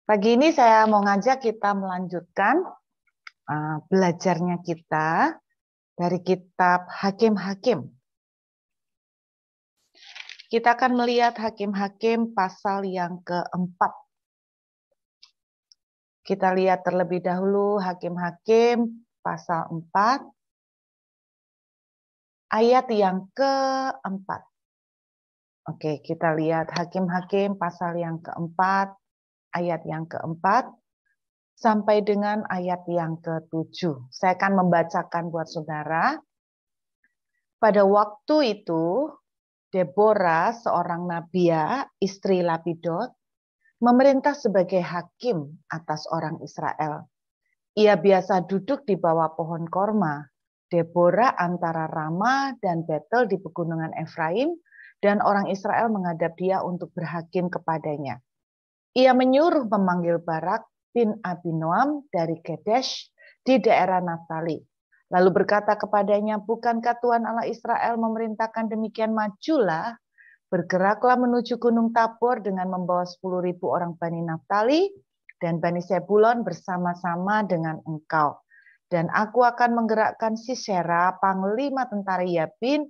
Pagi ini saya mau ngajak kita melanjutkan belajarnya kita dari kitab Hakim-Hakim. Kita akan melihat Hakim-Hakim pasal yang keempat. Kita lihat terlebih dahulu Hakim-Hakim pasal 4, ayat yang keempat. Oke, kita lihat Hakim-Hakim pasal yang keempat, ayat yang keempat, sampai dengan ayat yang ke-7. Saya akan membacakan buat saudara. Pada waktu itu, Deborah, seorang nabia, istri Lapidot, memerintah sebagai hakim atas orang Israel. Ia biasa duduk di bawah pohon korma. Deborah antara Rama dan Betel di pegunungan Efraim, dan orang Israel menghadap dia untuk berhakim kepadanya. Ia menyuruh memanggil Barak bin Abinoam dari Kedesh di daerah Naftali. Lalu berkata kepadanya, bukankah Tuhan Allah Israel memerintahkan demikian? Majulah, bergeraklah menuju Gunung Tabor dengan membawa 10.000 orang Bani Naftali dan Bani Sebulon bersama-sama dengan engkau. Dan aku akan menggerakkan Sisera, panglima tentara Yabin,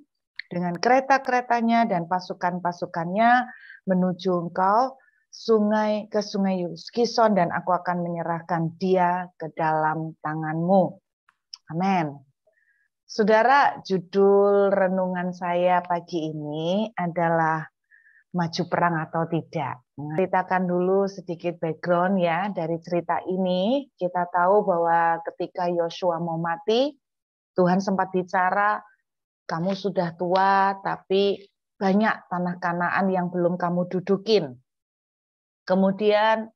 dengan kereta-keretanya dan pasukan-pasukannya menuju engkau ke sungai Kison, dan aku akan menyerahkan dia ke dalam tanganmu. Amin. Saudara, judul renungan saya pagi ini adalah maju perang atau tidak. Ceritakan dulu sedikit background ya dari cerita ini. Kita tahu bahwa ketika Yosua mau mati, Tuhan sempat bicara, kamu sudah tua, tapi banyak tanah Kanaan yang belum kamu dudukin. Kemudian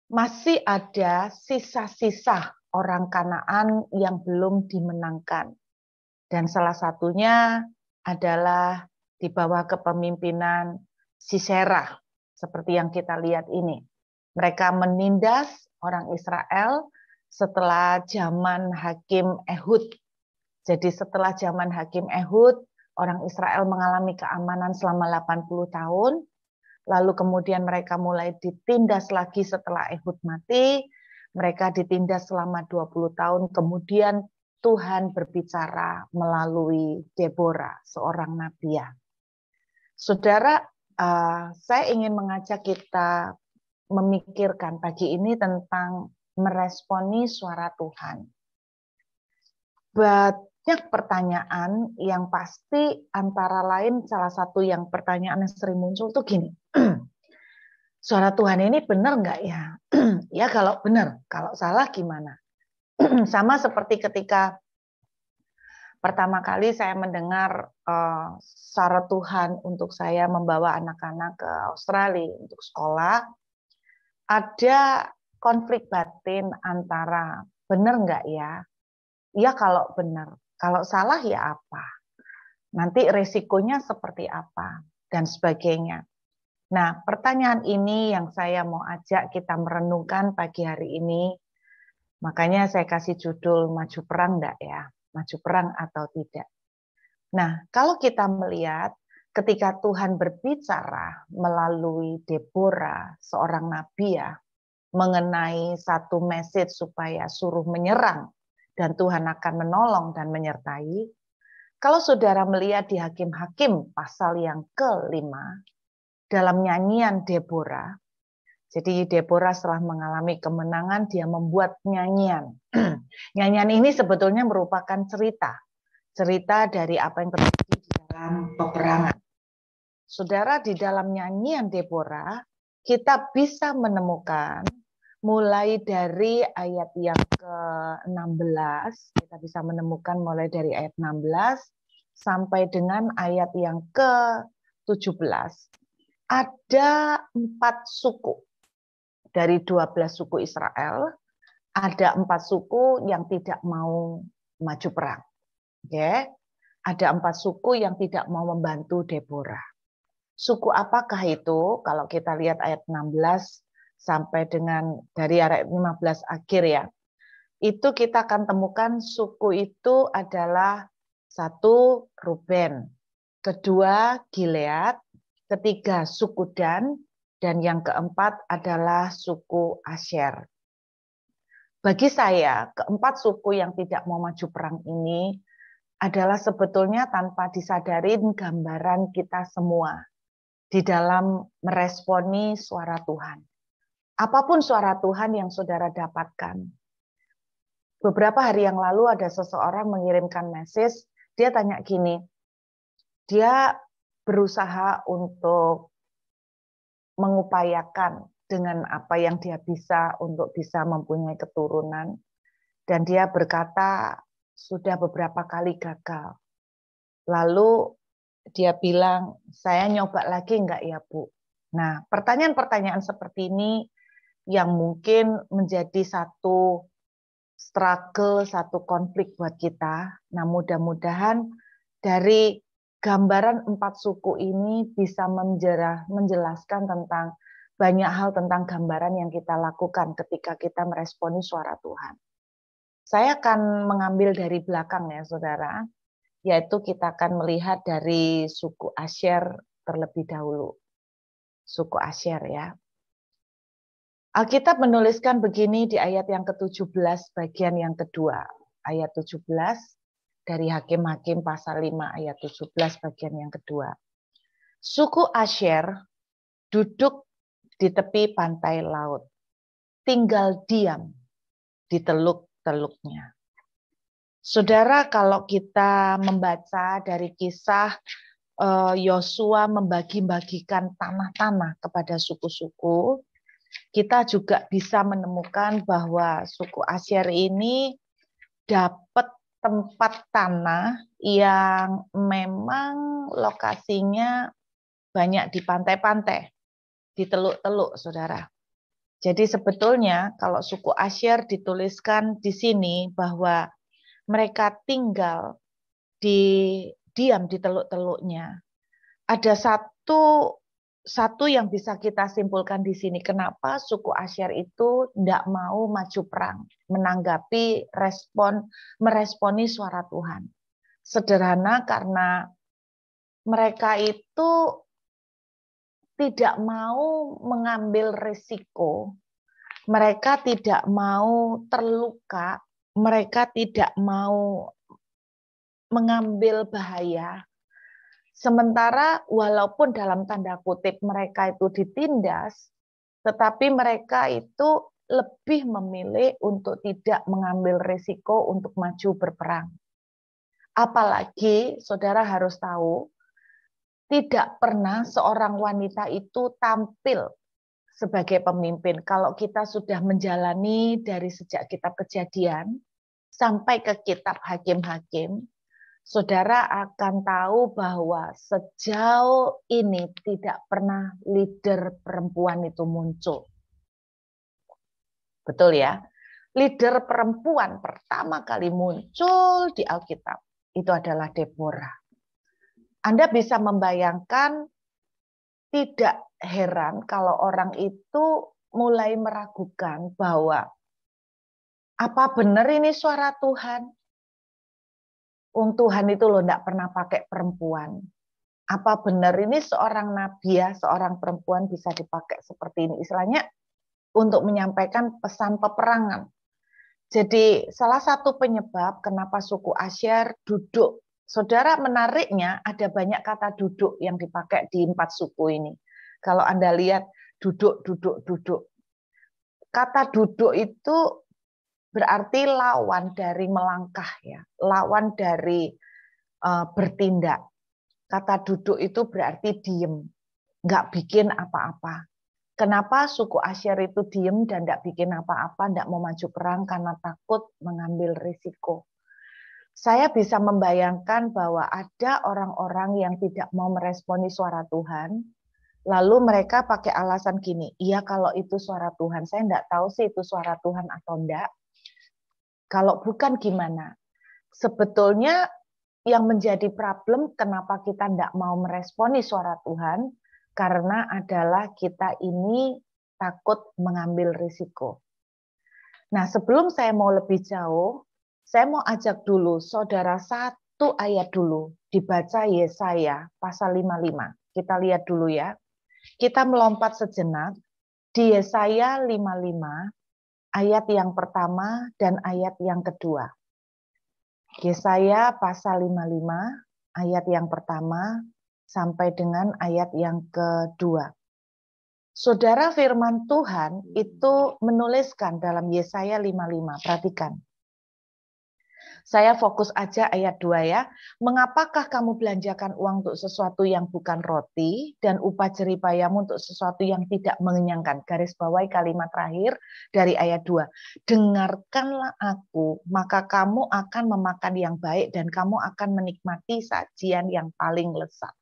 masih ada sisa-sisa orang Kanaan yang belum dimenangkan. Dan salah satunya adalah di bawah kepemimpinan Sisera, seperti yang kita lihat ini. Mereka menindas orang Israel setelah zaman Hakim Ehud. Jadi setelah zaman Hakim Ehud, orang Israel mengalami keamanan selama 80 tahun, lalu kemudian mereka mulai ditindas lagi setelah Ehud mati, mereka ditindas selama 20 tahun, kemudian Tuhan berbicara melalui Deborah, seorang nabia. Saudara, saya ingin mengajak kita memikirkan pagi ini tentang meresponi suara Tuhan. Banyak pertanyaan yang pasti, antara lain salah satu yang pertanyaan yang sering muncul tuh gini, suara Tuhan ini benar nggak ya? Ya kalau benar, kalau salah gimana? Sama seperti ketika pertama kali saya mendengar suara Tuhan untuk saya membawa anak-anak ke Australia untuk sekolah, ada konflik batin antara benar nggak ya? Ya kalau benar, kalau salah ya apa? Nanti resikonya seperti apa? Dan sebagainya. Nah, pertanyaan ini yang saya mau ajak kita merenungkan pagi hari ini. Makanya saya kasih judul maju perang enggak ya? Maju perang atau tidak. Nah, kalau kita melihat ketika Tuhan berbicara melalui Deborah, seorang nabia, mengenai satu message supaya suruh menyerang dan Tuhan akan menolong dan menyertai. Kalau saudara melihat di Hakim-Hakim pasal yang ke-5, dalam nyanyian Deborah, jadi Deborah setelah mengalami kemenangan, dia membuat nyanyian. Nyanyian ini sebetulnya merupakan cerita dari apa yang terjadi di dalam peperangan. Saudara, di dalam nyanyian Deborah, kita bisa menemukan mulai dari ayat yang ke-16, kita bisa menemukan mulai dari ayat 16 sampai dengan ayat yang ke-17. Ada 4 suku. Dari 12 suku Israel, ada 4 suku yang tidak mau maju perang. Oke. Ada 4 suku yang tidak mau membantu Deborah. Suku apakah itu? Kalau kita lihat ayat 16 sampai dengan dari ayat 15 akhir ya. Itu kita akan temukan suku itu adalah 1 Ruben, kedua Gilead, ketiga suku Dan, Dan yang keempat adalah suku Asyer. Bagi saya, keempat suku yang tidak mau maju perang ini adalah sebetulnya tanpa disadarin gambaran kita semua di dalam meresponi suara Tuhan. Apapun suara Tuhan yang saudara dapatkan. Beberapa hari yang lalu ada seseorang mengirimkan message, dia tanya gini, dia berusaha untuk mengupayakan dengan apa yang dia bisa untuk bisa mempunyai keturunan. Dan dia berkata sudah beberapa kali gagal. Lalu dia bilang, saya nyoba lagi enggak ya Bu? Nah, pertanyaan-pertanyaan seperti ini yang mungkin menjadi satu struggle, satu konflik buat kita. Nah, mudah-mudahan dari gambaran 4 suku ini bisa menjelaskan tentang banyak hal tentang gambaran yang kita lakukan ketika kita meresponi suara Tuhan. Saya akan mengambil dari belakang ya, saudara, yaitu kita akan melihat dari suku Asyer terlebih dahulu. Suku Asyer ya. Alkitab menuliskan begini di ayat yang ke-17 bagian yang kedua. Ayat 17 dari Hakim-Hakim pasal 5 ayat 17 bagian yang kedua. Suku Asyer duduk di tepi pantai laut, tinggal diam di teluk-teluknya. Saudara, kalau kita membaca dari kisah Yosua membagi-bagikan tanah-tanah kepada suku-suku, kita juga bisa menemukan bahwa suku Asyer ini dapat tempat tanah yang memang lokasinya banyak di pantai-pantai, di teluk-teluk, saudara. Jadi sebetulnya kalau suku Asyer dituliskan di sini bahwa mereka tinggal diam di teluk-teluknya. Ada satu yang bisa kita simpulkan di sini. Kenapa suku Asyer itu tidak mau maju perang, menanggapi meresponi suara Tuhan. Sederhana karena mereka itu tidak mau mengambil risiko, mereka tidak mau terluka, mereka tidak mau mengambil bahaya. Sementara walaupun dalam tanda kutip mereka itu ditindas, tetapi mereka itu lebih memilih untuk tidak mengambil risiko untuk maju berperang. Apalagi saudara harus tahu, tidak pernah seorang wanita itu tampil sebagai pemimpin. Kalau kita sudah menjalani dari sejak kitab Kejadian sampai ke kitab Hakim-Hakim, saudara akan tahu bahwa sejauh ini tidak pernah leader perempuan itu muncul. Betul ya? Leader perempuan pertama kali muncul di Alkitab itu adalah Deborah. Anda bisa membayangkan, tidak heran kalau orang itu mulai meragukan bahwa apa benar ini suara Tuhan? Tuhan itu loh tidak pernah pakai perempuan. Apa benar ini seorang nabi ya, seorang perempuan bisa dipakai seperti ini? Istilahnya untuk menyampaikan pesan peperangan. Jadi salah satu penyebab kenapa suku Asyer duduk. Saudara, menariknya ada banyak kata duduk yang dipakai di 4 suku ini. Kalau Anda lihat duduk. Kata duduk itu berarti lawan dari melangkah ya, lawan dari bertindak. Kata duduk itu berarti diem, nggak bikin apa-apa. Kenapa suku Asyer itu diem dan nggak bikin apa-apa, nggak mau maju perang karena takut mengambil risiko. Saya bisa membayangkan bahwa ada orang-orang yang tidak mau meresponi suara Tuhan, lalu mereka pakai alasan gini, iya kalau itu suara Tuhan, saya nggak tahu sih itu suara Tuhan atau enggak. Kalau bukan gimana? Sebetulnya yang menjadi problem kenapa kita tidak mau meresponi suara Tuhan, karena adalah kita ini takut mengambil risiko. Nah, sebelum saya mau lebih jauh, saya mau ajak dulu saudara satu ayat dulu, dibaca Yesaya pasal 55. Kita lihat dulu ya. Kita melompat sejenak di Yesaya 55 ayat yang pertama dan ayat yang kedua. Yesaya pasal 55 ayat yang pertama sampai dengan ayat yang kedua. Saudara, firman Tuhan itu menuliskan dalam Yesaya 55. Perhatikan. Saya fokus aja ayat 2 ya. Mengapakah kamu belanjakan uang untuk sesuatu yang bukan roti dan upah jeripayamu untuk sesuatu yang tidak mengenyangkan? Garis bawahi kalimat terakhir dari ayat 2. Dengarkanlah aku, maka kamu akan memakan yang baik dan kamu akan menikmati sajian yang paling lezat.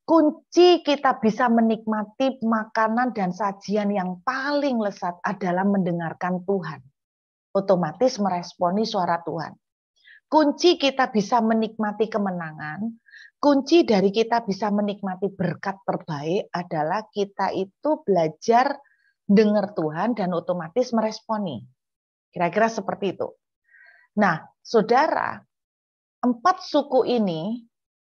Kunci kita bisa menikmati makanan dan sajian yang paling lezat adalah mendengarkan Tuhan. Otomatis meresponi suara Tuhan. Kunci kita bisa menikmati kemenangan, kunci dari kita bisa menikmati berkat terbaik adalah kita itu belajar dengar Tuhan dan otomatis meresponi. Kira-kira seperti itu. Nah, saudara, 4 suku ini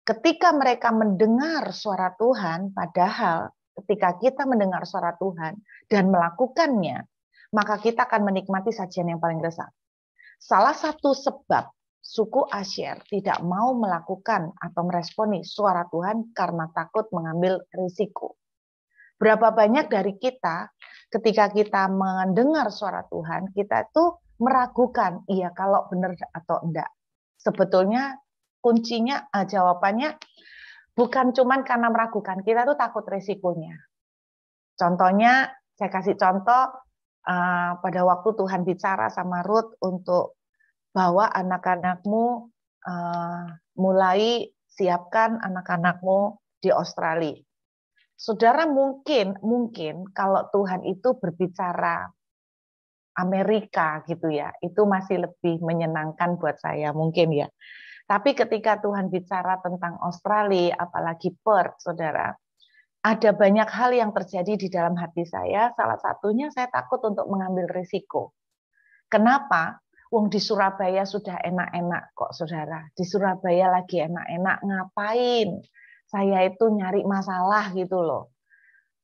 ketika mereka mendengar suara Tuhan, padahal ketika kita mendengar suara Tuhan dan melakukannya, maka kita akan menikmati sajian yang paling lezat. Salah satu sebab suku Asyer tidak mau melakukan atau meresponi suara Tuhan karena takut mengambil risiko. Berapa banyak dari kita ketika kita mendengar suara Tuhan, kita itu meragukan, iya kalau benar atau enggak. Sebetulnya kuncinya, jawabannya bukan cuman karena meragukan, kita tuh takut risikonya. Contohnya, saya kasih contoh, pada waktu Tuhan bicara sama Ruth untuk bawa anak-anakmu, mulai siapkan anak-anakmu di Australia. Saudara, mungkin kalau Tuhan itu berbicara Amerika gitu ya, itu masih lebih menyenangkan buat saya mungkin ya. Tapi ketika Tuhan bicara tentang Australia, apalagi Perth, saudara, ada banyak hal yang terjadi di dalam hati saya. Salah satunya saya takut untuk mengambil risiko. Kenapa? Wong di Surabaya sudah enak-enak kok, saudara. Di Surabaya lagi enak-enak, ngapain? Saya itu nyari masalah gitu loh.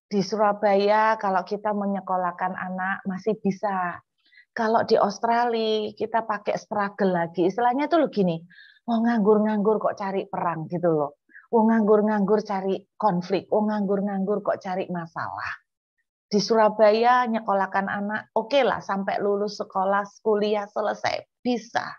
Di Surabaya kalau kita menyekolahkan anak masih bisa. Kalau di Australia kita pakai struggle lagi. Istilahnya tuh gini, oh nganggur-nganggur kok cari perang gitu loh. Oh nganggur-nganggur cari konflik. Oh nganggur-nganggur kok cari masalah. Di Surabaya nyekolahkan anak, oke lah sampai lulus sekolah, kuliah selesai, bisa.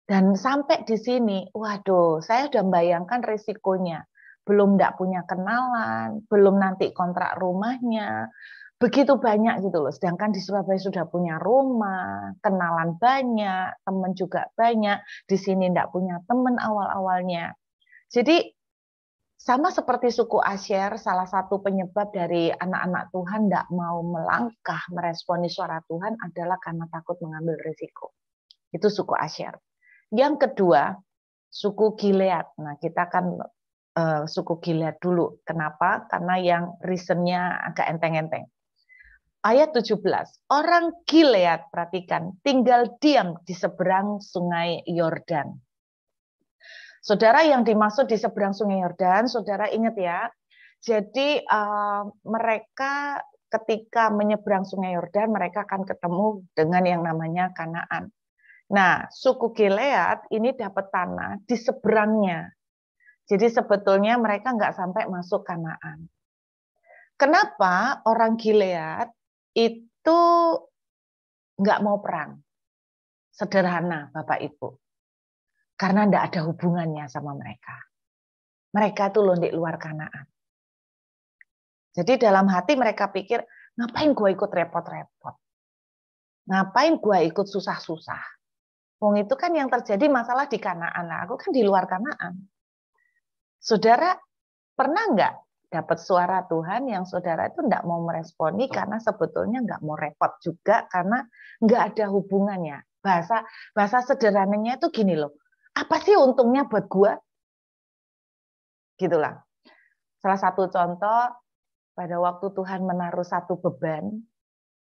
Dan sampai di sini, waduh, saya udah membayangkan risikonya. Belum enggak punya kenalan, belum nanti kontrak rumahnya, begitu banyak gitu loh. Sedangkan di Surabaya sudah punya rumah, kenalan banyak, teman juga banyak. Di sini enggak punya teman awal-awalnya. Jadi sama seperti suku Asyer, salah satu penyebab dari anak-anak Tuhan tidak mau melangkah meresponi suara Tuhan adalah karena takut mengambil risiko. Itu suku Asyer. Yang kedua, suku Gilead. Nah, kita kan suku Gilead dulu. Kenapa? Karena yang reasonnya agak enteng-enteng. Ayat 17. Orang Gilead, perhatikan, tinggal diam di seberang sungai Yordan. Saudara, yang dimaksud di seberang sungai Yordan, saudara ingat ya. Jadi mereka ketika menyeberang sungai Yordan, mereka akan ketemu dengan yang namanya Kanaan. Nah, suku Gilead ini dapat tanah di seberangnya. Jadi sebetulnya mereka nggak sampai masuk Kanaan. Kenapa orang Gilead itu nggak mau perang? Sederhana, Bapak Ibu. Karena tidak ada hubungannya sama mereka. Mereka itu loh di luar Kanaan. Jadi dalam hati mereka pikir, ngapain gue ikut repot-repot? Ngapain gue ikut susah-susah? Wong itu kan yang terjadi masalah di Kanaan. Nah, aku kan di luar Kanaan. Saudara, pernah nggak dapat suara Tuhan yang saudara itu nggak mau meresponi karena sebetulnya nggak mau repot juga karena nggak ada hubungannya. Bahasa sederhananya itu gini loh. Apa sih untungnya buat gua? Gitulah. Salah satu contoh pada waktu Tuhan menaruh satu beban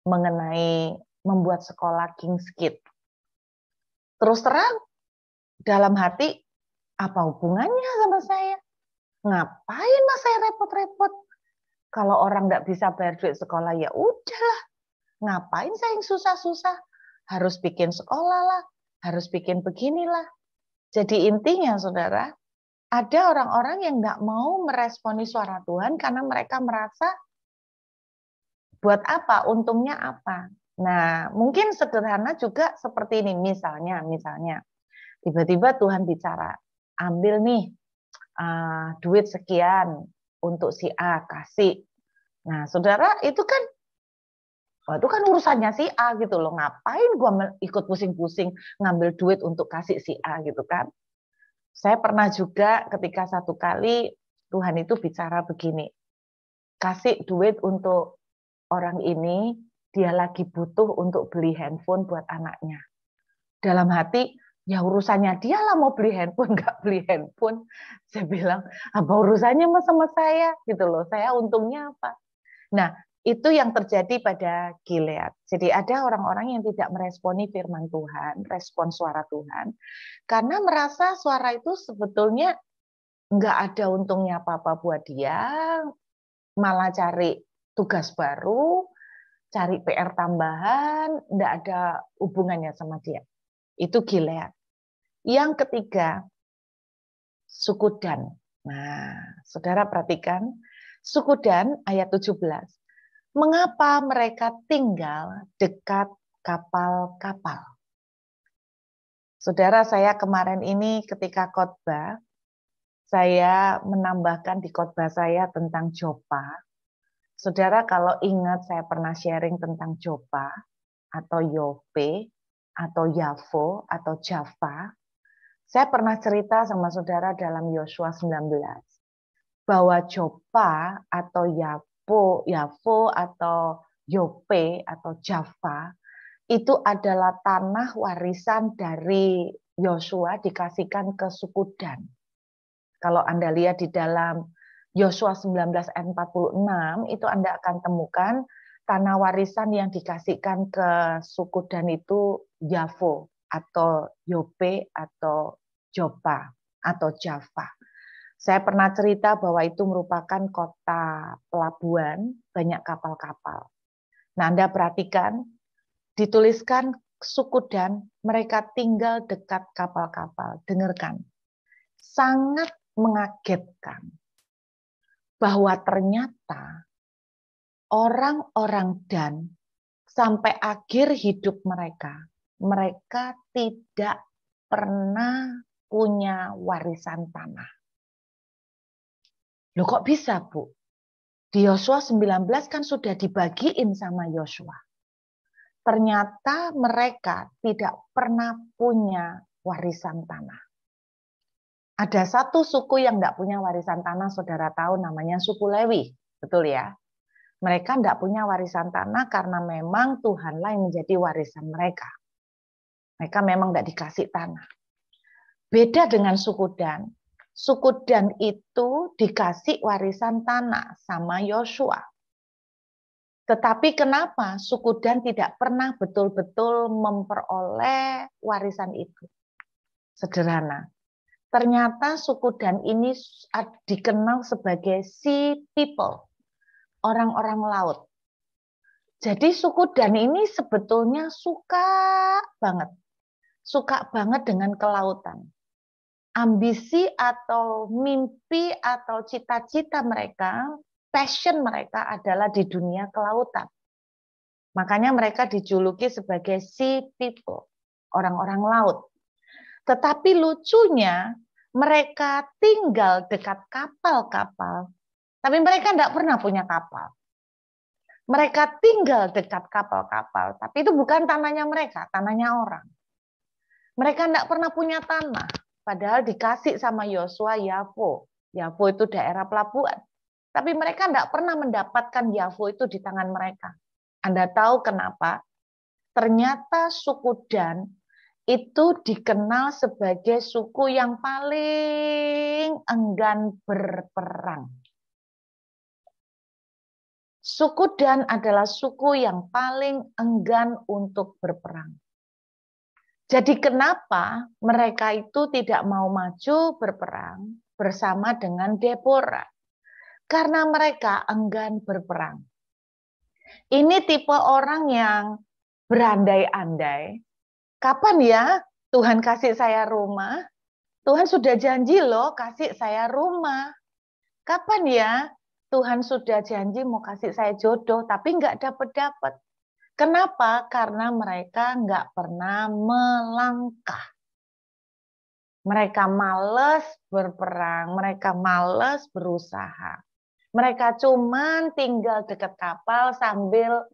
mengenai membuat sekolah King's Kids. Terus terang dalam hati, apa hubungannya sama saya? Ngapain mas saya repot-repot? Kalau orang nggak bisa bayar duit sekolah ya udahlah. Ngapain saya yang susah-susah? Harus bikin sekolah lah, harus bikin beginilah. Jadi intinya saudara, ada orang-orang yang nggak mau meresponi suara Tuhan karena mereka merasa buat apa, untungnya apa. Nah, mungkin sederhana juga seperti ini. Misalnya, tiba-tiba Tuhan bicara, ambil nih duit sekian untuk si A, kasih. Nah, saudara, itu kan urusannya si A gitu loh. Ngapain gua ikut pusing-pusing ngambil duit untuk kasih si A gitu kan. Saya pernah juga ketika satu kali Tuhan itu bicara begini, kasih duit untuk orang ini, dia lagi butuh untuk beli handphone buat anaknya. Dalam hati, ya urusannya dia lah mau beli handphone, nggak beli handphone. Saya bilang, apa urusannya sama saya? Gitu loh, saya untungnya apa? Nah, itu yang terjadi pada Gilead. Jadi ada orang-orang yang tidak meresponi firman Tuhan, respon suara Tuhan, karena merasa suara itu sebetulnya nggak ada untungnya apa-apa buat dia, malah cari tugas baru, cari PR tambahan, nggak ada hubungannya sama dia. Itu Gilead. Yang ketiga, suku Dan. Nah, saudara perhatikan, suku Dan ayat 17. Mengapa mereka tinggal dekat kapal-kapal? Saudara, saya kemarin ini ketika khotbah, saya menambahkan di khotbah saya tentang Jopa. Saudara, kalau ingat saya pernah sharing tentang Jopa, atau Yope, atau Yavo, atau Java, saya pernah cerita sama saudara dalam Yosua 19, bahwa Jopa, atau Yavo, atau Yope, atau Java, itu adalah tanah warisan dari Yosua dikasihkan ke suku Dan. Kalau Anda lihat di dalam Yosua 19 ayat 46, itu Anda akan temukan tanah warisan yang dikasihkan ke suku Dan itu Yavo, atau Yope, atau Jopa, atau Java. Saya pernah cerita bahwa itu merupakan kota pelabuhan, banyak kapal-kapal. Nah, Anda perhatikan, dituliskan suku Dan, mereka tinggal dekat kapal-kapal. Dengarkan, sangat mengagetkan bahwa ternyata orang-orang Dan sampai akhir hidup mereka, mereka tidak pernah punya warisan tanah. Loh kok bisa, Bu? Di Yosua 19 kan sudah dibagiin sama Yosua. Ternyata mereka tidak pernah punya warisan tanah. Ada satu suku yang tidak punya warisan tanah, saudara tahu namanya suku Lewi. Betul ya? Mereka tidak punya warisan tanah karena memang Tuhanlah yang menjadi warisan mereka. Mereka memang tidak dikasih tanah. Beda dengan suku Dan. Suku Dan itu dikasih warisan tanah sama Yosua. Tetapi kenapa suku Dan tidak pernah betul-betul memperoleh warisan itu? Sederhana. Ternyata suku Dan ini dikenal sebagai sea people, orang-orang laut. Jadi suku Dan ini sebetulnya suka banget dengan kelautan. Ambisi atau mimpi atau cita-cita mereka, passion mereka adalah di dunia kelautan. Makanya mereka dijuluki sebagai sea people, orang-orang laut. Tetapi lucunya, mereka tinggal dekat kapal-kapal, tapi mereka tidak pernah punya kapal. Mereka tinggal dekat kapal-kapal, tapi itu bukan tanahnya mereka, tanahnya orang. Mereka tidak pernah punya tanah, padahal dikasih sama Yosua Yavo. Yavo itu daerah pelabuhan. Tapi mereka tidak pernah mendapatkan Yavo itu di tangan mereka. Anda tahu kenapa? Ternyata suku Dan itu dikenal sebagai suku yang paling enggan berperang. Suku Dan adalah suku yang paling enggan untuk berperang. Jadi kenapa mereka itu tidak mau maju berperang? bersama dengan Deborah. Karena mereka enggan berperang. Ini tipe orang yang berandai-andai. Kapan ya Tuhan kasih saya rumah? Tuhan sudah janji loh kasih saya rumah. Kapan ya Tuhan sudah janji mau kasih saya jodoh, tapi nggak dapat-dapat. Kenapa? Karena mereka nggak pernah melangkah. Mereka males berperang, mereka males berusaha. Mereka cuman tinggal dekat kapal sambil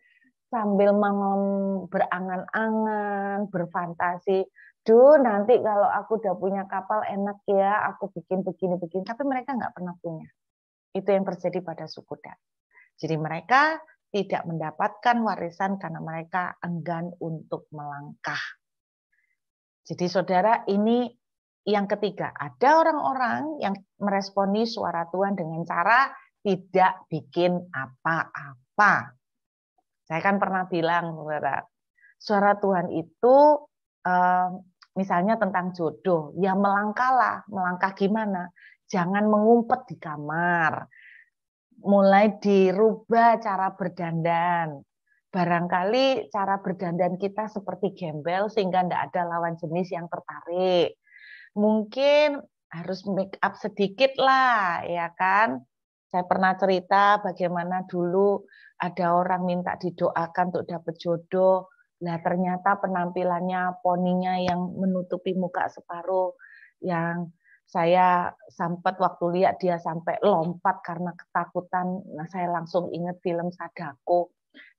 berangan-angan, berfantasi. Duh, nanti kalau aku udah punya kapal enak ya, aku bikin begini-begini. Tapi mereka nggak pernah punya. Itu yang terjadi pada suku Dan. Jadi mereka tidak mendapatkan warisan karena mereka enggan untuk melangkah. Jadi saudara, ini yang ketiga. Ada orang-orang yang meresponi suara Tuhan dengan cara tidak bikin apa-apa. Saya kan pernah bilang, saudara, suara Tuhan itu misalnya tentang jodoh, ya melangkahlah. Melangkah gimana? Jangan mengumpet di kamar. Mulai dirubah cara berdandan. Barangkali cara berdandan kita seperti gembel sehingga tidak ada lawan jenis yang tertarik. Mungkin harus make up sedikit lah, ya kan? Saya pernah cerita bagaimana dulu ada orang minta didoakan untuk dapat jodoh. Nah, ternyata penampilannya poninya yang menutupi muka separuh, yang saya sempat waktu lihat dia sampai lompat karena ketakutan. Nah, saya langsung ingat film Sadako.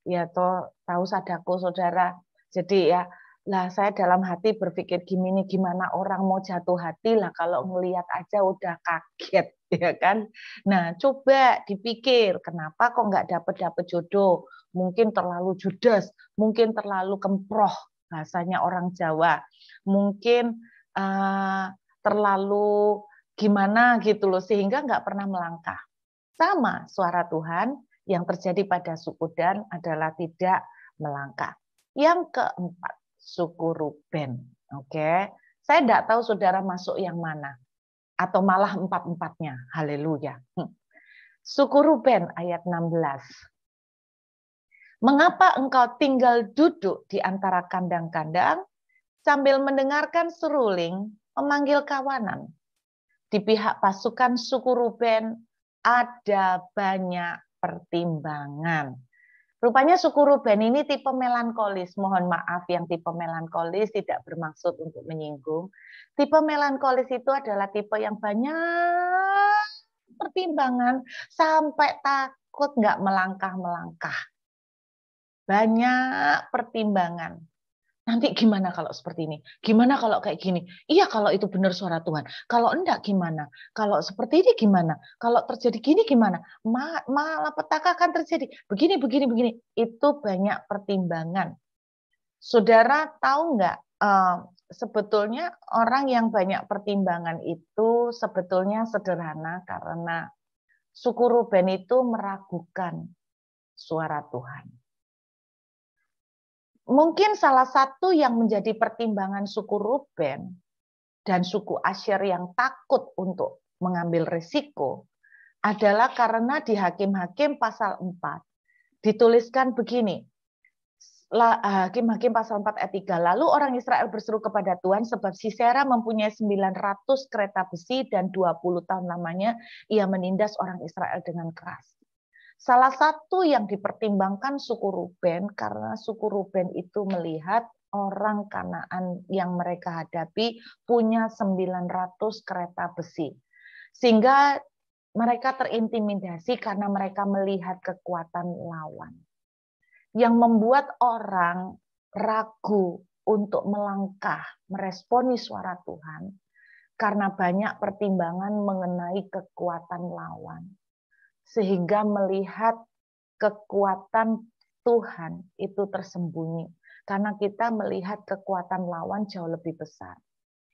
Ya, tahu Sadako, saudara. Jadi ya, lah saya dalam hati berpikir gimana orang mau jatuh hati lah kalau ngelihat aja udah kaget, ya kan? Nah, coba dipikir kenapa kok nggak dapet jodoh? Mungkin terlalu judes, mungkin terlalu kemproh bahasanya orang Jawa, mungkin terlalu gimana gitu loh sehingga nggak pernah melangkah. Sama suara Tuhan yang terjadi pada suku Dan adalah tidak melangkah. Yang keempat, suku Ruben. Oke, saya tidak tahu saudara masuk yang mana atau malah empat-empatnya. Haleluya. Suku Ruben ayat 16. Mengapa engkau tinggal duduk di antara kandang-kandang sambil mendengarkan seruling memanggil kawanan? Di pihak pasukan suku Ruben ada banyak pertimbangan. Rupanya suku Ruben ini tipe melankolis. Mohon maaf yang tipe melankolis tidak bermaksud untuk menyinggung. Tipe melankolis itu adalah tipe yang banyak pertimbangan sampai takut nggak melangkah-melangkah. Banyak pertimbangan. Nanti gimana kalau seperti ini? Gimana kalau kayak gini? Iya kalau itu benar suara Tuhan. Kalau enggak gimana? Kalau seperti ini gimana? Kalau terjadi gini gimana? Malapetaka akan terjadi. Begini. Itu banyak pertimbangan. Saudara tahu enggak? Sebetulnya orang yang banyak pertimbangan itu sebetulnya sederhana karena suku Ruben itu meragukan suara Tuhan. Mungkin salah satu yang menjadi pertimbangan suku Ruben dan suku Asyer yang takut untuk mengambil risiko adalah karena di Hakim-Hakim pasal 4 dituliskan begini. Hakim-Hakim pasal 4 ayat 3. Lalu orang Israel berseru kepada Tuhan sebab Sisera mempunyai 900 kereta besi dan 20 tahun lamanya ia menindas orang Israel dengan keras. Salah satu yang dipertimbangkan suku Ruben karena suku Ruben itu melihat orang Kanaan yang mereka hadapi punya 900 kereta besi. Sehingga mereka terintimidasi karena mereka melihat kekuatan lawan. Yang membuat orang ragu untuk melangkah, meresponi suara Tuhan karena banyak pertimbangan mengenai kekuatan lawan. Sehingga melihat kekuatan Tuhan itu tersembunyi. Karena kita melihat kekuatan lawan jauh lebih besar.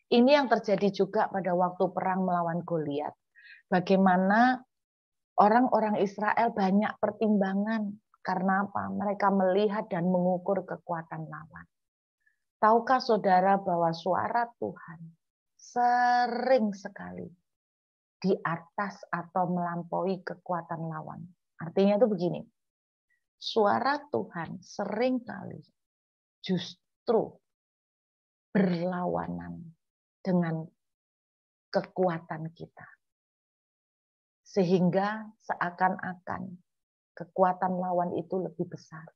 Ini yang terjadi juga pada waktu perang melawan Goliat. Bagaimana orang-orang Israel banyak pertimbangan. Karena apa? Mereka melihat dan mengukur kekuatan lawan. Tahukah saudara bahwa suara Tuhan sering sekali di atas atau melampaui kekuatan lawan. Artinya itu begini, suara Tuhan seringkali justru berlawanan dengan kekuatan kita. Sehingga seakan-akan kekuatan lawan itu lebih besar.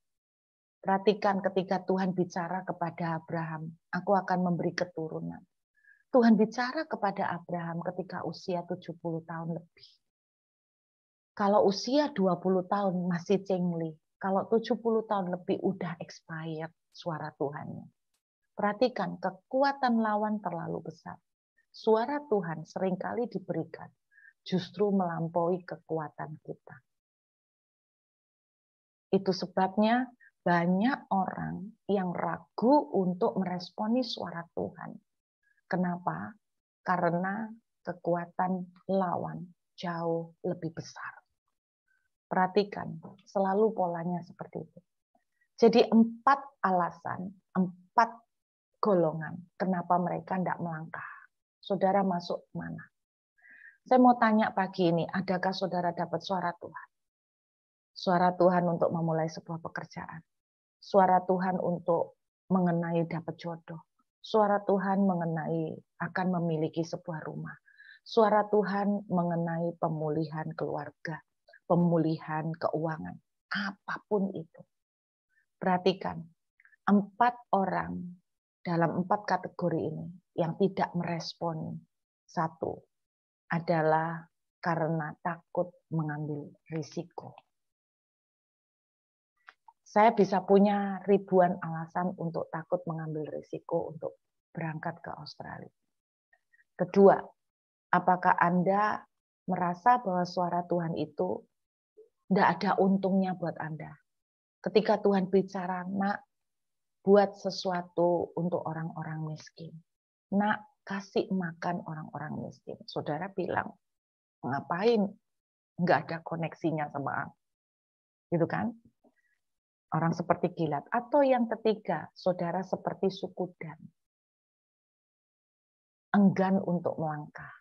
Perhatikan ketika Tuhan bicara kepada Abraham, aku akan memberi keturunan. Tuhan bicara kepada Abraham ketika usia 70 tahun lebih. Kalau usia 20 tahun masih cengli, kalau 70 tahun lebih udah expired suara Tuhannya. Perhatikan, kekuatan lawan terlalu besar. Suara Tuhan seringkali diberikan justru melampaui kekuatan kita. Itu sebabnya banyak orang yang ragu untuk meresponi suara Tuhan. Kenapa? Karena kekuatan lawan jauh lebih besar. Perhatikan, selalu polanya seperti itu. Jadi 4 alasan, 4 golongan kenapa mereka tidak melangkah. Saudara masuk mana? Saya mau tanya pagi ini, adakah saudara dapat suara Tuhan? Suara Tuhan untuk memulai sebuah pekerjaan. Suara Tuhan untuk mengenai dapat jodoh. Suara Tuhan mengenai akan memiliki sebuah rumah. Suara Tuhan mengenai pemulihan keluarga, pemulihan keuangan, apapun itu. Perhatikan, 4 orang dalam 4 kategori ini yang tidak meresponi. 1 adalah karena takut mengambil risiko. Saya bisa punya ribuan alasan untuk takut mengambil risiko untuk berangkat ke Australia. Kedua, apakah Anda merasa bahwa suara Tuhan itu tidak ada untungnya buat Anda? Ketika Tuhan bicara, nak, buat sesuatu untuk orang-orang miskin. Nak, kasih makan orang-orang miskin. Saudara bilang, ngapain? Nggak ada koneksinya sama aku. Gitu kan? Orang seperti Gilead. Atau yang ketiga, saudara seperti suku Dan. Enggan untuk melangkah.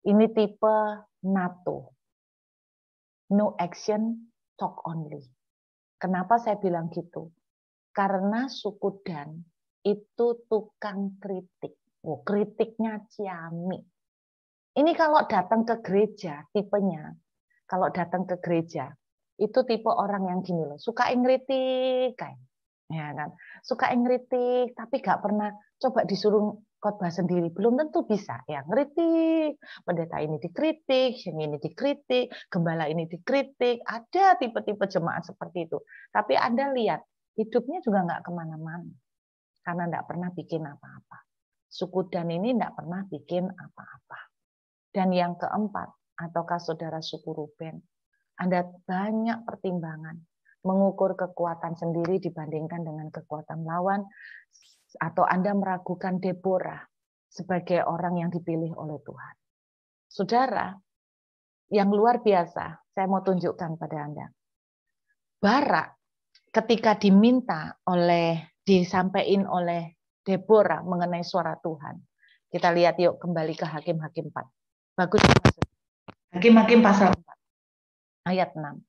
Ini tipe NATO. No action, talk only. Kenapa saya bilang gitu? Karena suku Dan itu tukang kritik. Oh, kritiknya ciamik. Ini kalau datang ke gereja, tipenya. Kalau datang ke gereja, itu tipe orang yang gini loh, suka ngeritik, kayak, ya kan? Suka ngeritik, tapi gak pernah coba disuruh khotbah sendiri, belum tentu bisa. Ya ngeritik, pendeta ini dikritik, yang ini dikritik, gembala ini dikritik. Ada tipe-tipe jemaat seperti itu. Tapi Anda lihat, hidupnya juga nggak kemana-mana, karena nggak pernah bikin apa-apa. Suku Dan ini nggak pernah bikin apa-apa. Dan yang keempat, ataukah saudara suku Ruben, Anda banyak pertimbangan, mengukur kekuatan sendiri dibandingkan dengan kekuatan lawan, atau Anda meragukan Deborah sebagai orang yang dipilih oleh Tuhan. Saudara, yang luar biasa, saya mau tunjukkan pada Anda. Barak, ketika disampaikan oleh Deborah mengenai suara Tuhan. Kita lihat yuk kembali ke Hakim-Hakim 4. Bagus. Hakim-Hakim pasal 4. Ayat 6.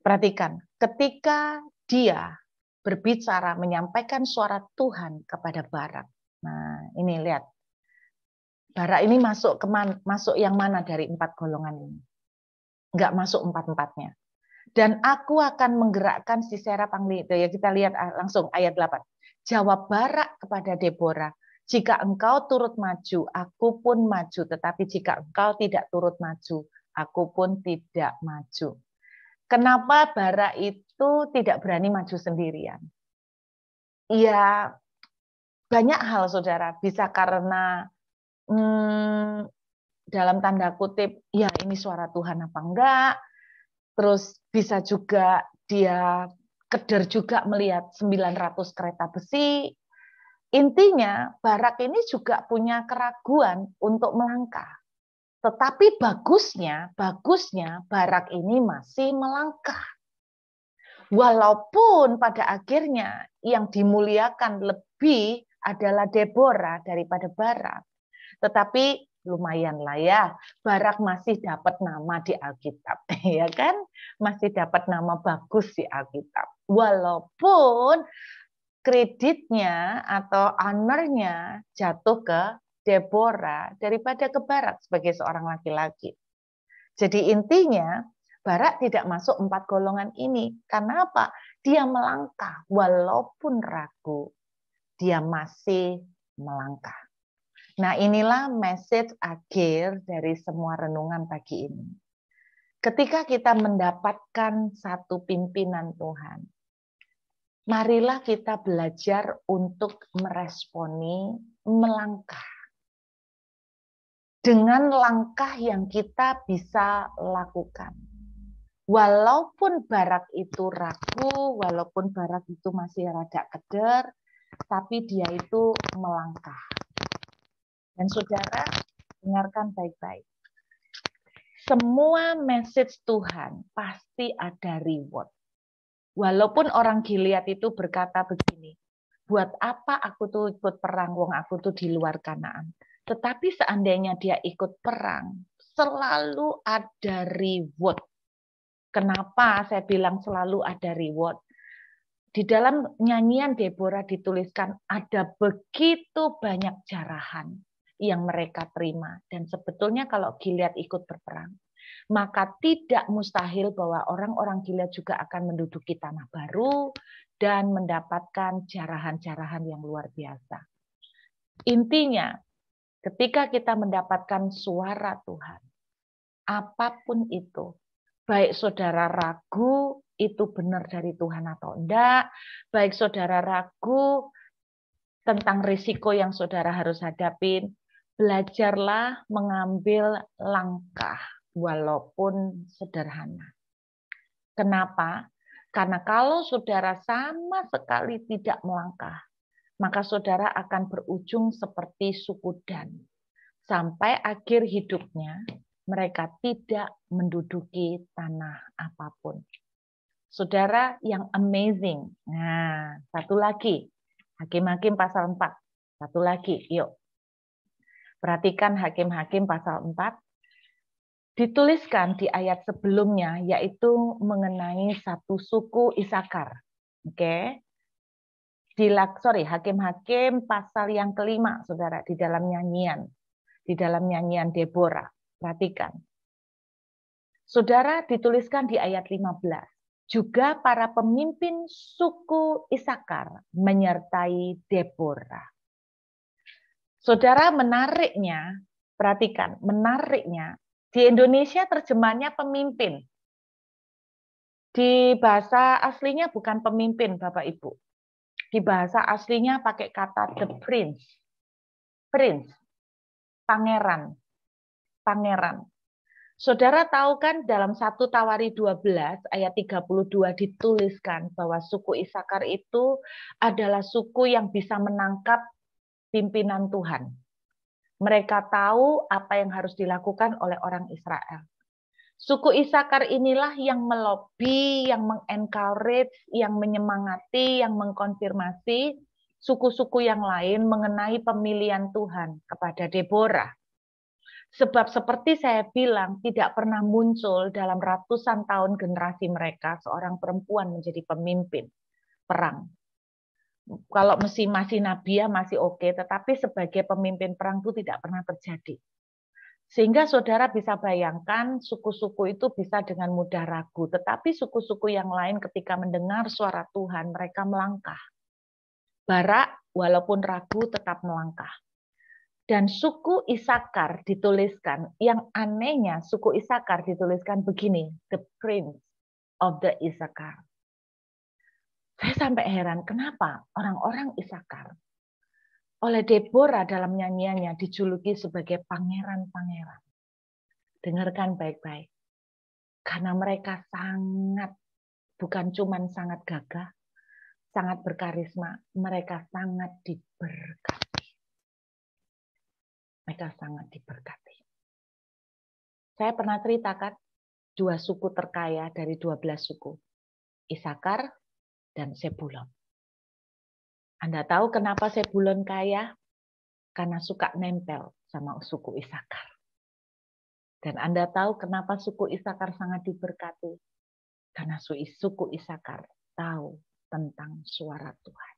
Perhatikan, ketika dia berbicara menyampaikan suara Tuhan kepada Barak. Nah, ini lihat. Barak ini masuk yang mana dari 4 golongan ini? Enggak masuk 4-4-nya. Dan aku akan menggerakkan Sisera panglima. Ya, kita lihat langsung ayat 8. Jawab Barak kepada Deborah, jika engkau turut maju, aku pun maju. Tetapi jika engkau tidak turut maju, aku pun tidak maju. Kenapa Barak itu tidak berani maju sendirian? Ya, banyak hal, saudara. Bisa karena dalam tanda kutip, ya ini suara Tuhan apa enggak. Terus bisa juga dia keder juga melihat 900 kereta besi. Intinya, Barak ini juga punya keraguan untuk melangkah. Tetapi bagusnya Barak ini masih melangkah. Walaupun pada akhirnya yang dimuliakan lebih adalah Deborah daripada Barak. Tetapi lumayan lah ya. Barak masih dapat nama di Alkitab, ya kan? Masih dapat nama bagus di Alkitab. Walaupun kreditnya atau honor-nya jatuh ke Deborah daripada ke Barak sebagai seorang laki-laki. Jadi intinya Barak tidak masuk 4 golongan ini. Karena apa? Dia melangkah walaupun ragu. Dia masih melangkah. Nah, inilah message akhir dari semua renungan pagi ini. Ketika kita mendapatkan satu pimpinan Tuhan, marilah kita belajar untuk meresponi, melangkah. Dengan langkah yang kita bisa lakukan. Walaupun Barak itu ragu, walaupun Barak itu masih rada keder, tapi dia itu melangkah. Dan saudara, dengarkan baik-baik. Semua message Tuhan pasti ada reward. Walaupun orang Gilead itu berkata begini, buat apa aku tuh ikut perang, wong aku tuh di luar Kanaan. Tetapi seandainya dia ikut perang, selalu ada reward. Kenapa saya bilang selalu ada reward? Di dalam nyanyian Deborah dituliskan ada begitu banyak jarahan yang mereka terima. Dan sebetulnya kalau Gilead ikut berperang, maka tidak mustahil bahwa orang-orang Gilead juga akan menduduki tanah baru dan mendapatkan jarahan-jarahan yang luar biasa. Intinya, ketika kita mendapatkan suara Tuhan, apapun itu, baik saudara ragu itu benar dari Tuhan atau enggak, baik saudara ragu tentang risiko yang saudara harus hadapin, belajarlah mengambil langkah walaupun sederhana. Kenapa? Karena kalau saudara sama sekali tidak melangkah, maka saudara akan berujung seperti suku Dan. Sampai akhir hidupnya, mereka tidak menduduki tanah apapun. Saudara yang amazing. Nah, satu lagi. Hakim-Hakim pasal 4. Satu lagi, yuk. Perhatikan Hakim-Hakim pasal 4. Dituliskan di ayat sebelumnya, yaitu mengenai satu suku Isakar. Oke. Hakim-Hakim pasal yang kelima, saudara, di dalam nyanyian. Di dalam nyanyian Deborah. Perhatikan. Saudara, dituliskan di ayat 15. Juga para pemimpin suku Isakar menyertai Deborah. Saudara, menariknya, perhatikan, menariknya, di Indonesia terjemahannya pemimpin. Di bahasa aslinya bukan pemimpin, Bapak Ibu. Di bahasa aslinya pakai kata the prince. Prince, pangeran. Pangeran. Saudara tahu kan dalam 1 Tawari 12 ayat 32 dituliskan bahwa suku Isakar itu adalah suku yang bisa menangkap pimpinan Tuhan. Mereka tahu apa yang harus dilakukan oleh orang Israel. Suku Isakar inilah yang melobi, yang mengencourage, yang menyemangati, yang mengkonfirmasi suku-suku yang lain mengenai pemilihan Tuhan kepada Deborah. Sebab seperti saya bilang, tidak pernah muncul dalam ratusan tahun generasi mereka seorang perempuan menjadi pemimpin perang. Kalau masih Nabiya masih oke, tetapi sebagai pemimpin perang itu tidak pernah terjadi. Sehingga saudara bisa bayangkan suku-suku itu bisa dengan mudah ragu, tetapi suku-suku yang lain ketika mendengar suara Tuhan, mereka melangkah. Barak walaupun ragu tetap melangkah. Dan suku Isakar dituliskan, yang anehnya suku Isakar dituliskan begini, the prince of the Isakar. Saya sampai heran, kenapa orang-orang Isakar oleh Deborah dalam nyanyiannya dijuluki sebagai pangeran-pangeran. Dengarkan baik-baik. Karena mereka sangat, bukan cuma sangat gagah, sangat berkarisma, mereka sangat diberkati. Mereka sangat diberkati. Saya pernah ceritakan 2 suku terkaya dari 12 suku. Isakar dan Sebulon. Anda tahu kenapa Sebulon kaya? Karena suka nempel sama suku Isakar. Dan Anda tahu kenapa suku Isakar sangat diberkati? Karena suku Isakar tahu tentang suara Tuhan.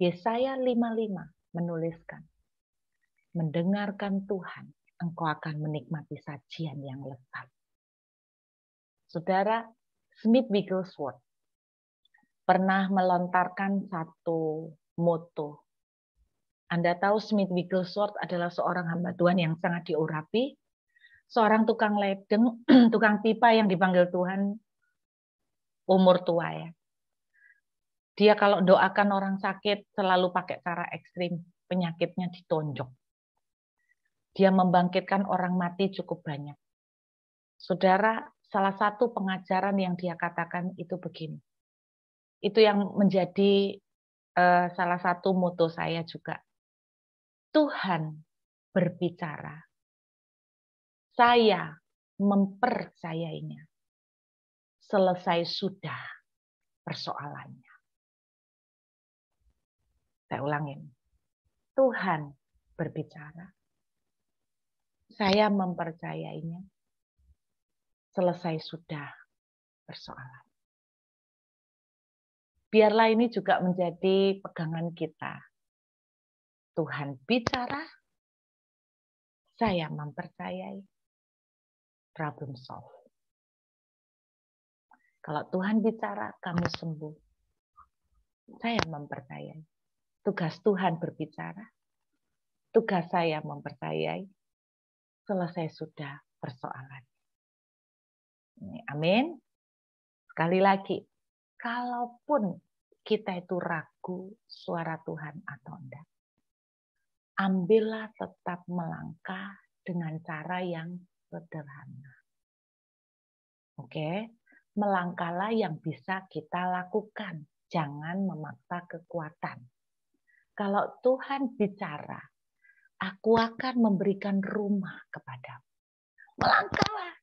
Yesaya 55 menuliskan, mendengarkan Tuhan, engkau akan menikmati sajian yang lezat. Saudara, Smith Wigglesworth pernah melontarkan satu moto. Anda tahu Smith Wigglesworth adalah seorang hamba Tuhan yang sangat diurapi, seorang tukang ledeng, tukang pipa yang dipanggil Tuhan umur tua ya. Dia kalau doakan orang sakit selalu pakai cara ekstrim, penyakitnya ditonjok. Dia membangkitkan orang mati cukup banyak. Saudara, salah satu pengajaran yang dia katakan itu begini. Itu yang menjadi salah satu moto saya juga. Tuhan berbicara. Saya mempercayainya. Selesai sudah persoalannya. Saya ulangin. Tuhan berbicara. Saya mempercayainya. Selesai sudah persoalan. Biarlah ini juga menjadi pegangan kita. Tuhan bicara, saya mempercayai, problem solve. Kalau Tuhan bicara, kamu sembuh. Saya mempercayai. Tugas Tuhan berbicara. Tugas saya mempercayai. Selesai sudah persoalan. Amin. Sekali lagi, kalaupun kita itu ragu suara Tuhan atau enggak, ambillah tetap melangkah dengan cara yang sederhana. Oke, melangkahlah yang bisa kita lakukan. Jangan memaksa kekuatan. Kalau Tuhan bicara, aku akan memberikan rumah kepadamu. Melangkahlah.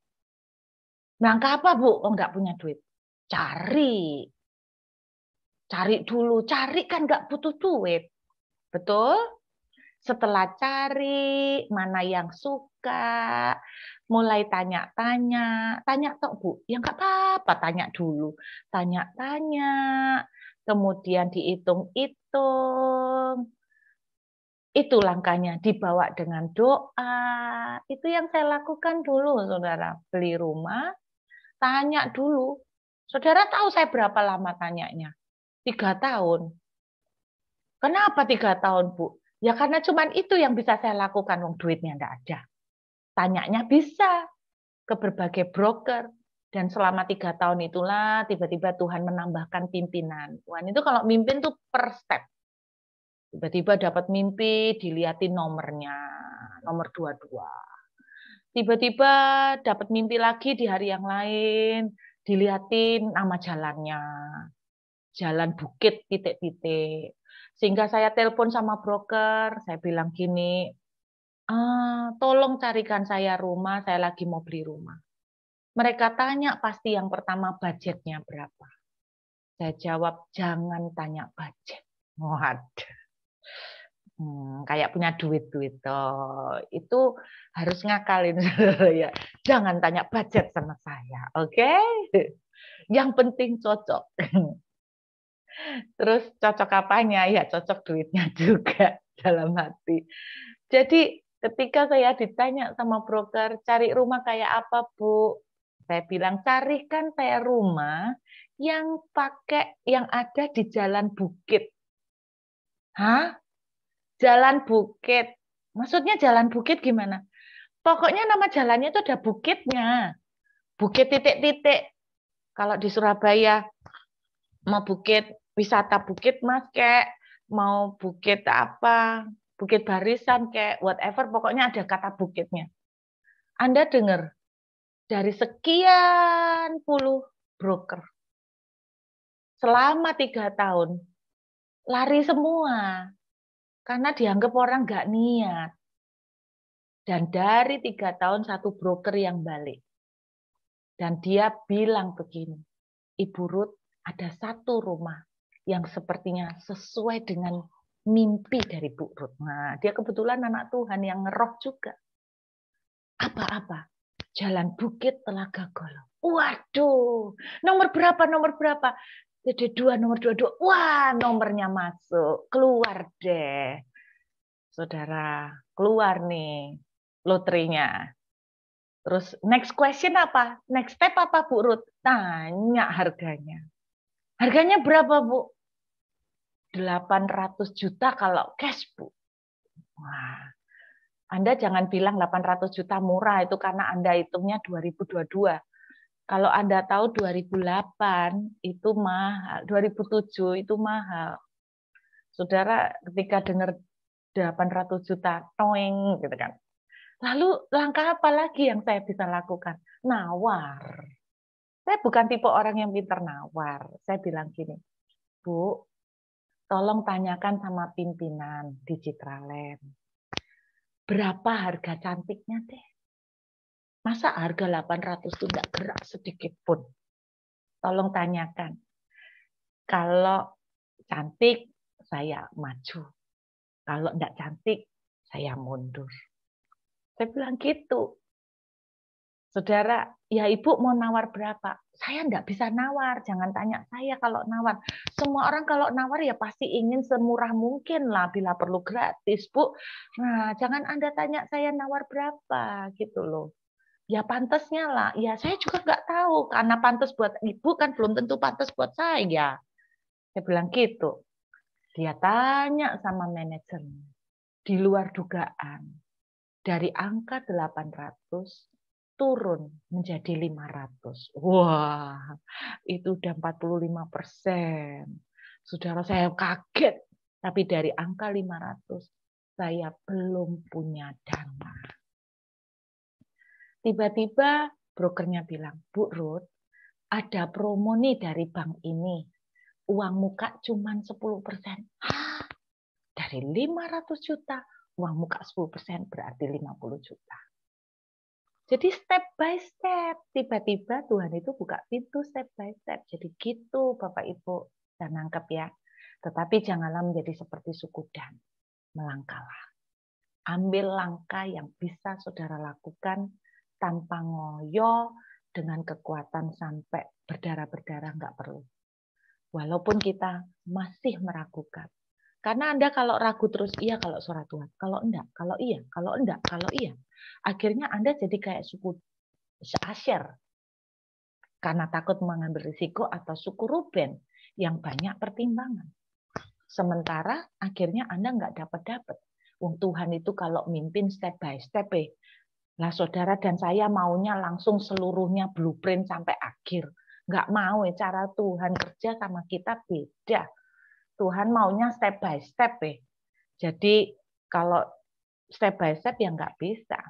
Melangkah apa, Bu? Oh, enggak punya duit. Cari. Cari dulu. Cari kan enggak butuh duit. Betul? Setelah cari, mana yang suka, mulai tanya-tanya. Tanya tok, Bu. Ya enggak apa-apa, tanya dulu. Tanya-tanya, kemudian dihitung-hitung. Itu langkahnya, dibawa dengan doa. Itu yang saya lakukan dulu, saudara. Beli rumah, tanya dulu. Saudara tahu saya berapa lama tanyanya? 3 tahun. Kenapa 3 tahun, Bu? Ya karena cuman itu yang bisa saya lakukan, wong duitnya enggak ada. Tanyanya bisa ke berbagai broker. Dan selama 3 tahun itulah tiba-tiba Tuhan menambahkan pimpinan. Tuhan itu kalau mimpin tuh per step. Tiba-tiba dapat mimpi, dilihatin nomornya, nomor 22. Tiba-tiba dapat mimpi lagi di hari yang lain, dilihatin nama jalannya. Jalan Bukit titik-titik. Sehingga saya telepon sama broker, saya bilang gini, tolong carikan saya rumah, saya lagi mau beli rumah. Mereka tanya pasti yang pertama budgetnya berapa. Saya jawab, jangan tanya budget. Waduh. Kayak punya duit-duit. Itu harus ngakalin. Ya. Jangan tanya budget sama saya. Oke? Yang penting cocok. Terus cocok apanya? Ya cocok duitnya juga dalam hati. Jadi ketika saya ditanya sama broker, cari rumah kayak apa, Bu? Saya bilang, carikan saya rumah yang ada di Jalan Bukit. Hah? Jalan Bukit. Maksudnya Jalan Bukit gimana? Pokoknya nama jalannya itu ada bukitnya. Bukit titik-titik. Kalau di Surabaya mau bukit wisata Bukit Mas kayak mau bukit apa? Bukit Barisan kayak whatever, pokoknya ada kata bukitnya. Anda dengar dari sekian puluh broker selama 3 tahun lari semua karena dianggap orang nggak niat. Dan dari 3 tahun satu broker yang balik. Dan dia bilang begini, Ibu Ruth, ada satu rumah yang sepertinya sesuai dengan mimpi dari Bu Ruth. Nah, dia kebetulan anak Tuhan yang ngeroh juga. Apa-apa? Jalan Bukit Telaga Golo. Waduh, nomor berapa? Nomor berapa? Jadi 2, nomor 22. Wah, nomornya masuk. Keluar deh. Saudara, keluar nih loterinya. Terus next question apa? Next step apa, Bu Ruth? Tanya harganya. Harganya berapa, Bu? 800 juta kalau cash, Bu. Wah, Anda jangan bilang 800 juta murah, itu karena Anda hitungnya 2022. Kalau Anda tahu 2008 itu mahal, 2007 itu mahal. Saudara ketika dengar 800 juta, toing gitu kan. Lalu langkah apa lagi yang saya bisa lakukan? Nawar. Saya bukan tipe orang yang pintar nawar. Saya bilang gini, Bu, tolong tanyakan sama pimpinan di Citraland. Berapa harga cantiknya deh? Masa harga 800 itu enggak gerak sedikit pun? Tolong tanyakan. Kalau cantik, saya maju. Kalau enggak cantik, saya mundur. Saya bilang gitu. Saudara, ya Ibu mau nawar berapa? Saya enggak bisa nawar, jangan tanya saya kalau nawar. Semua orang kalau nawar ya pasti ingin semurah mungkin lah, bila perlu gratis, Bu. Nah, jangan Anda tanya saya nawar berapa, gitu loh. Ya pantasnya lah. Ya saya juga nggak tahu, karena pantas buat Ibu kan belum tentu pantas buat saya. Saya bilang gitu. Dia tanya sama manajernya. Di luar dugaan. Dari angka 800 turun menjadi 500. Wah, itu udah 45%. Saudara, saya kaget. Tapi dari angka 500, saya belum punya dana. Tiba-tiba brokernya bilang, Bu Ruth, ada promo nih dari bank ini. Uang muka cuma 10%. Hah? Dari 500 juta, uang muka 10% berarti 50 juta. Jadi step by step, tiba-tiba Tuhan itu buka pintu step by step. Jadi gitu Bapak Ibu, dan nangkep ya. Tetapi janganlah menjadi seperti suku Dan. Melangkahlah. Ambil langkah yang bisa saudara lakukan tanpa ngoyo, dengan kekuatan sampai berdarah-berdarah nggak perlu. Walaupun kita masih meragukan. Karena Anda kalau ragu terus, iya kalau suara Tuhan. Kalau enggak, kalau iya, kalau enggak, kalau iya. Akhirnya Anda jadi kayak suku Asher. Karena takut mengambil risiko, atau suku Ruben yang banyak pertimbangan. Sementara akhirnya Anda nggak dapat-dapat. Wong Tuhan itu kalau mimpin step by step. Nah saudara dan saya maunya langsung seluruhnya blueprint sampai akhir. Nggak mau, cara Tuhan kerja sama kita beda. Tuhan maunya step by step. Jadi kalau step by step ya nggak bisa.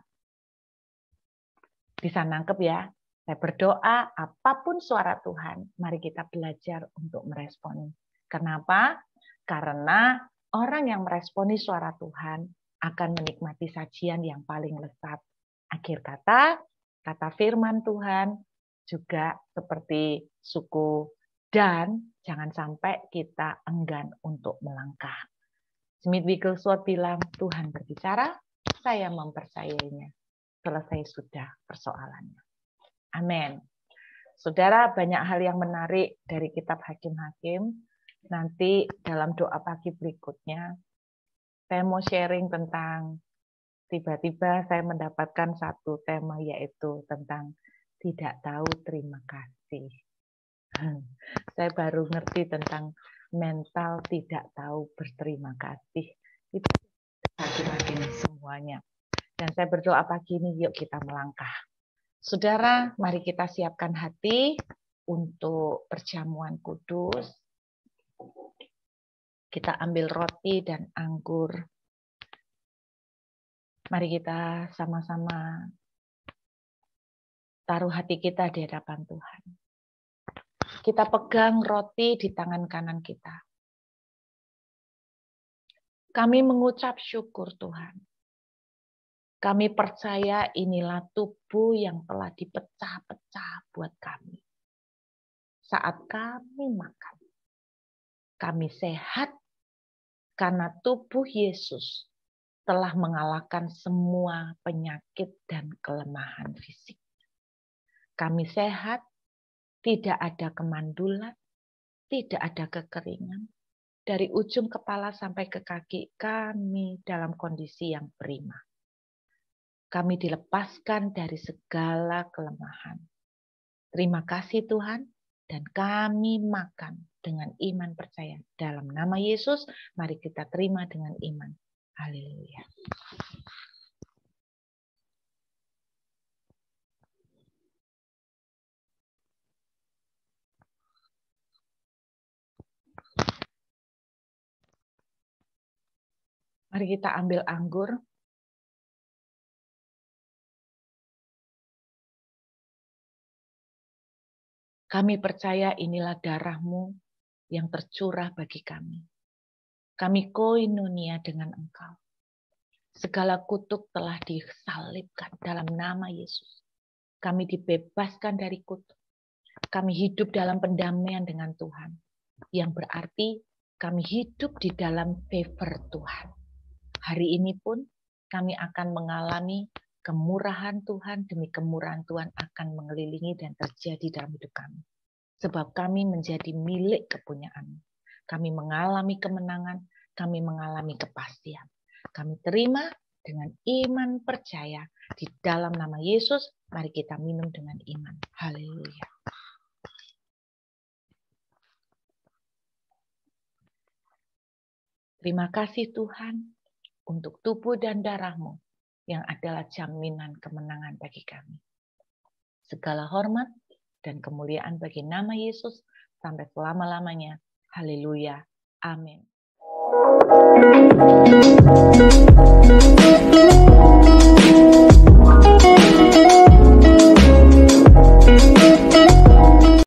Bisa nangkep ya. Saya berdoa apapun suara Tuhan, mari kita belajar untuk meresponi. Kenapa? Karena orang yang meresponi suara Tuhan akan menikmati sajian yang paling lezat. Akhir kata, kata firman Tuhan juga seperti suku Dan, jangan sampai kita enggan untuk melangkah. Smith Wigglesworth bilang, Tuhan berbicara, saya mempercayainya. Selesai sudah persoalannya. Amin. Saudara, banyak hal yang menarik dari kitab Hakim-Hakim. Nanti dalam doa pagi berikutnya, saya mau sharing tentang tiba-tiba saya mendapatkan satu tema, yaitu tentang tidak tahu terima kasih. Saya baru ngerti tentang mental tidak tahu berterima kasih. Itu Hakim-Hakim semuanya. Dan saya berdoa pagi ini, yuk kita melangkah. Saudara, mari kita siapkan hati untuk perjamuan kudus. Kita ambil roti dan anggur. Mari kita sama-sama taruh hati kita di hadapan Tuhan. Kita pegang roti di tangan kanan kita. Kami mengucap syukur Tuhan. Kami percaya inilah tubuh yang telah dipecah-pecah buat kami. Saat kami makan, kami sehat, karena tubuh Yesus telah mengalahkan semua penyakit dan kelemahan fisik. Kami sehat, tidak ada kemandulan, tidak ada kekeringan. Dari ujung kepala sampai ke kaki, kami dalam kondisi yang prima. Kami dilepaskan dari segala kelemahan. Terima kasih Tuhan, dan kami makan dengan iman percaya. Dalam nama Yesus, mari kita terima dengan iman. Haleluya. Mari kita ambil anggur. Kami percaya inilah darah-Mu yang tercurah bagi kami. Kami koinonia dengan Engkau. Segala kutuk telah disalibkan dalam nama Yesus. Kami dibebaskan dari kutuk. Kami hidup dalam pendamaian dengan Tuhan. Yang berarti kami hidup di dalam favor Tuhan. Hari ini pun kami akan mengalami kemurahan Tuhan demi kemurahan Tuhan akan mengelilingi dan terjadi dalam hidup kami. Sebab kami menjadi milik kepunyaan. Kami mengalami kemenangan, kami mengalami kepastian. Kami terima dengan iman percaya di dalam nama Yesus. Mari kita minum dengan iman. Haleluya. Terima kasih Tuhan untuk tubuh dan darah-Mu yang adalah jaminan kemenangan bagi kami. Segala hormat dan kemuliaan bagi nama Yesus sampai selama-lamanya. Haleluya. Amin.